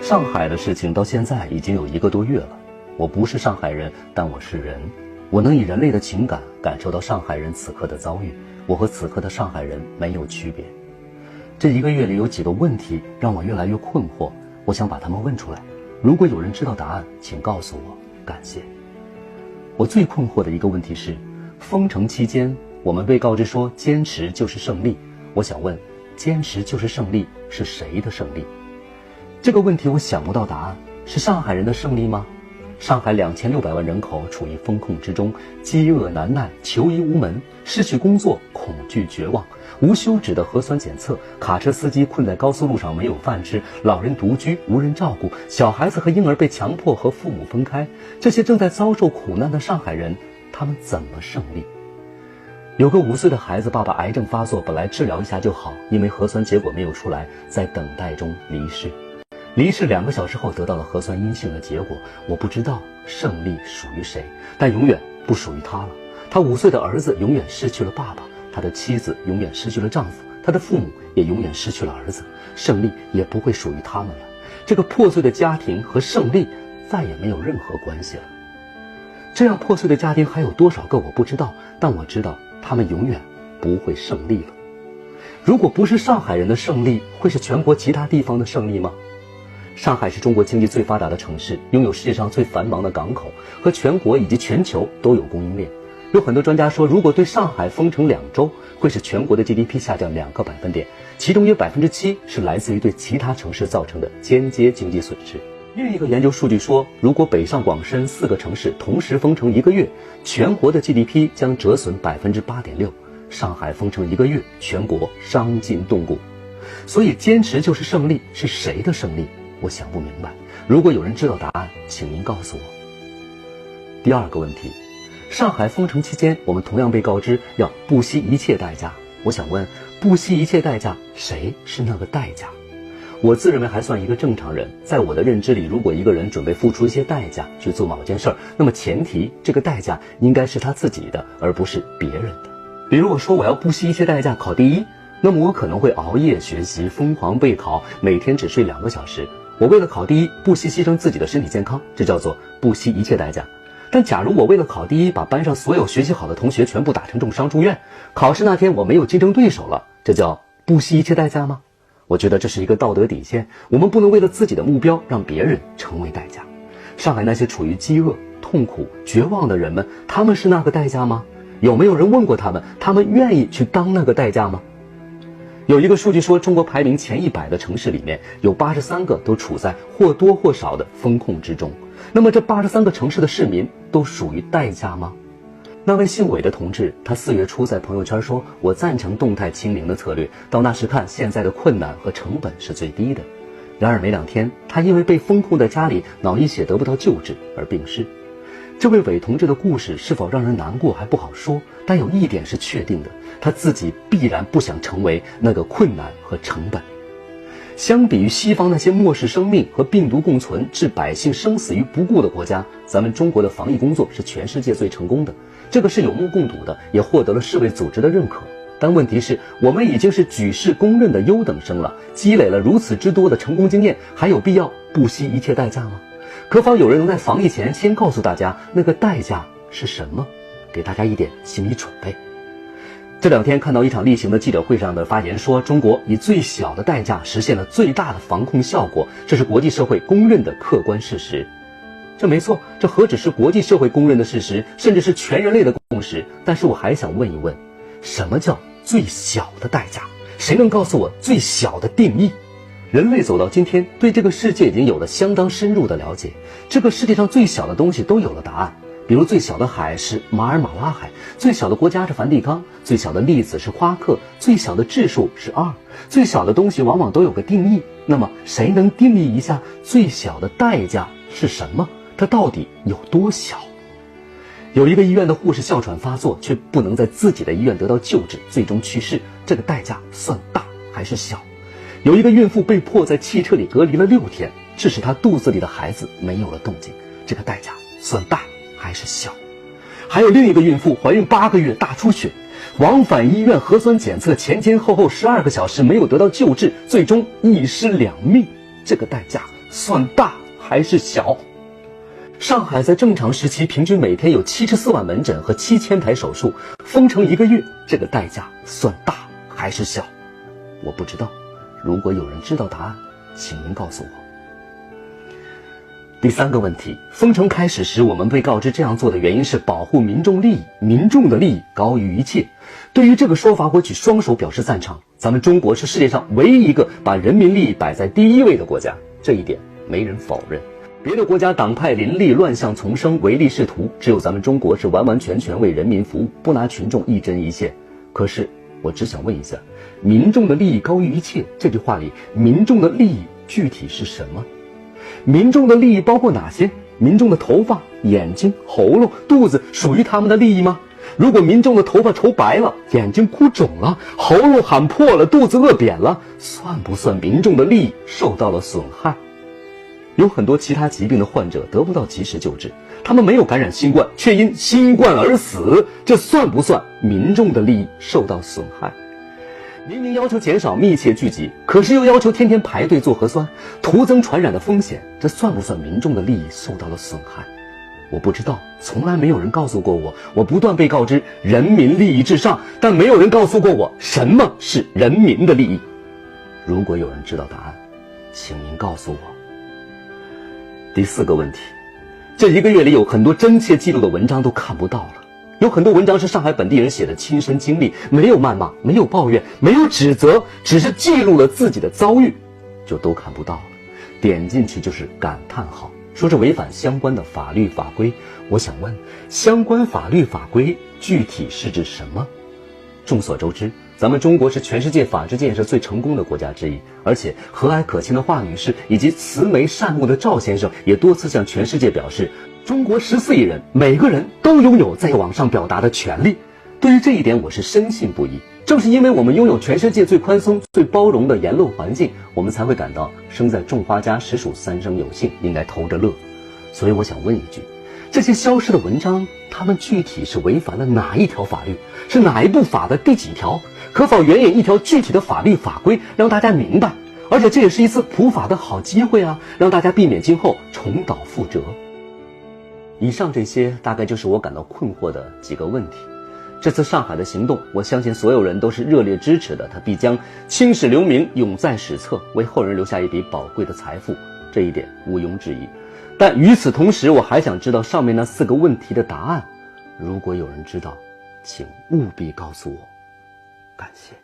上海的事情到现在已经有1个多月了。我不是上海人，但我是人，我能以人类的情感感受到上海人此刻的遭遇，我和此刻的上海人没有区别。这1个月里有几个问题让我越来越困惑，我想把它们问出来。如果有人知道答案，请告诉我，感谢。我最困惑的一个问题是，封城期间我们被告知说坚持就是胜利，我想问，坚持就是胜利是谁的胜利？这个问题我想不到答案，是上海人的胜利吗？上海2600万人口处于封控之中，饥饿难耐，求医无门，失去工作，恐惧绝望，无休止的核酸检测，卡车司机困在高速路上没有饭吃，老人独居无人照顾，小孩子和婴儿被强迫和父母分开。这些正在遭受苦难的上海人，他们怎么胜利？有个5岁的孩子，爸爸癌症发作，本来治疗一下就好，因为核酸结果没有出来，在等待中离世。离世2个小时后得到了核酸阴性的结果。我不知道胜利属于谁，但永远不属于他了。他5岁的儿子永远失去了爸爸，他的妻子永远失去了丈夫，他的父母也永远失去了儿子，胜利也不会属于他们了。这个破碎的家庭和胜利再也没有任何关系了。这样破碎的家庭还有多少个我不知道，但我知道他们永远不会胜利了。如果不是上海人的胜利，会是全国其他地方的胜利吗？上海是中国经济最发达的城市，拥有世界上最繁忙的港口，和全国以及全球都有供应链。有很多专家说，如果对上海封城2周，会使全国的 GDP 下降2个百分点，其中约7%是来自于对其他城市造成的间接经济损失。另一个研究数据说，如果北上广深4个城市同时封城1个月，全国的 GDP 将折损8.6%。上海封城1个月，全国伤筋动骨。所以坚持就是胜利，是谁的胜利？我想不明白。如果有人知道答案，请您告诉我。第2个问题，上海封城期间，我们同样被告知要不惜一切代价。我想问，不惜一切代价，谁是那个代价？我自认为还算一个正常人，在我的认知里，如果一个人准备付出一些代价去做某件事儿，那么前提这个代价应该是他自己的，而不是别人的。比如我说我要不惜一切代价考第1，那么我可能会熬夜学习，疯狂备考，每天只睡2个小时。我为了考第1，不惜牺牲自己的身体健康，这叫做不惜一切代价。但假如我为了考第1，把班上所有学习好的同学全部打成重伤住院，考试那天我没有竞争对手了，这叫不惜一切代价吗？我觉得这是一个道德底线，我们不能为了自己的目标让别人成为代价。上海那些处于饥饿、痛苦、绝望的人们，他们是那个代价吗？有没有人问过他们，他们愿意去当那个代价吗？有一个数据说，中国排名前100的城市里面，有83个都处在或多或少的封控之中。那么这83个城市的市民都属于代价吗？那位姓韦的同志，他4月初在朋友圈说，我赞成动态清零的策略，到那时看现在的困难和成本是最低的。然而没2天，他因为被封控在家里，脑溢血得不到救治而病逝。这位韦同志的故事是否让人难过还不好说，但有一点是确定的，他自己必然不想成为那个困难和成本。相比于西方那些漠视生命和病毒共存、置百姓生死于不顾的国家，咱们中国的防疫工作是全世界最成功的，这个是有目共睹的，也获得了世卫组织的认可。但问题是，我们已经是举世公认的优等生了，积累了如此之多的成功经验，还有必要不惜一切代价吗？可否有人能在防疫前先告诉大家那个代价是什么，给大家一点心理准备。这2天看到一场例行的记者会上的发言说，中国以最小的代价实现了最大的防控效果，这是国际社会公认的客观事实。这没错，这何止是国际社会公认的事实，甚至是全人类的共识。但是我还想问一问，什么叫最小的代价？谁能告诉我最小的定义？人类走到今天，对这个世界已经有了相当深入的了解，这个世界上最小的东西都有了答案。比如最小的海是马尔马拉海，最小的国家是梵蒂冈，最小的粒子是夸克，最小的质数是2，最小的东西往往都有个定义。那么谁能定义一下最小的代价是什么？它到底有多小？有一个医院的护士哮喘发作，却不能在自己的医院得到救治，最终去世，这个代价算大还是小？有一个孕妇被迫在汽车里隔离了6天，致使她肚子里的孩子没有了动静，这个代价算大还是小？还有另一个孕妇怀孕8个月大出血，往返医院核酸检测前后12个小时没有得到救治，最终1尸2命，这个代价算大还是小？上海在正常时期平均每天有74万门诊和7000台手术，封城1个月，这个代价算大还是小？我不知道，如果有人知道答案，请您告诉我。第3个问题，封城开始时我们被告知这样做的原因是保护民众利益，民众的利益高于一切。对于这个说法，我举双手表示赞成。咱们中国是世界上唯一一个把人民利益摆在第一位的国家，这一点没人否认。别的国家党派林立，乱象丛生，唯利是图，只有咱们中国是完完全全为人民服务，不拿群众一针一线。可是我只想问一下，民众的利益高于一切这句话里，民众的利益具体是什么？民众的利益包括哪些？民众的头发、眼睛、喉咙、肚子属于他们的利益吗？如果民众的头发愁白了，眼睛哭肿了，喉咙喊破了，肚子饿扁了，算不算民众的利益受到了损害？有很多其他疾病的患者得不到及时救治，他们没有感染新冠，却因新冠而死，这算不算民众的利益受到损害？明明要求减少密切聚集，可是又要求天天排队做核酸，徒增传染的风险，这算不算民众的利益受到了损害？我不知道，从来没有人告诉过我。我不断被告知人民利益至上，但没有人告诉过我什么是人民的利益。如果有人知道答案，请您告诉我。第4个问题，这1个月里有很多真切记录的文章都看不到了，有很多文章是上海本地人写的亲身经历，没有谩骂，没有抱怨，没有指责，只是记录了自己的遭遇，就都看不到了。点进去就是感叹号，说是违反相关的法律法规。我想问，相关法律法规具体是指什么？众所周知，咱们中国是全世界法治建设最成功的国家之一，而且和蔼可亲的华女士以及慈眉善目的赵先生也多次向全世界表示，中国14亿人每个人都拥有在网上表达的权利。对于这一点我是深信不疑，正是因为我们拥有全世界最宽松最包容的言论环境，我们才会感到生在种花家实属三生有幸，应该偷着乐。所以我想问一句，这些消失的文章，他们具体是违反了哪一条法律？是哪一部法的第几条？可否援引一条具体的法律法规，让大家明白？而且这也是一次普法的好机会啊，让大家避免今后重蹈覆辙。以上这些大概就是我感到困惑的几个问题。这次上海的行动，我相信所有人都是热烈支持的，它必将青史留名，永在史册，为后人留下一笔宝贵的财富，这一点毋庸置疑。但与此同时，我还想知道上面那4个问题的答案。如果有人知道，请务必告诉我，感谢。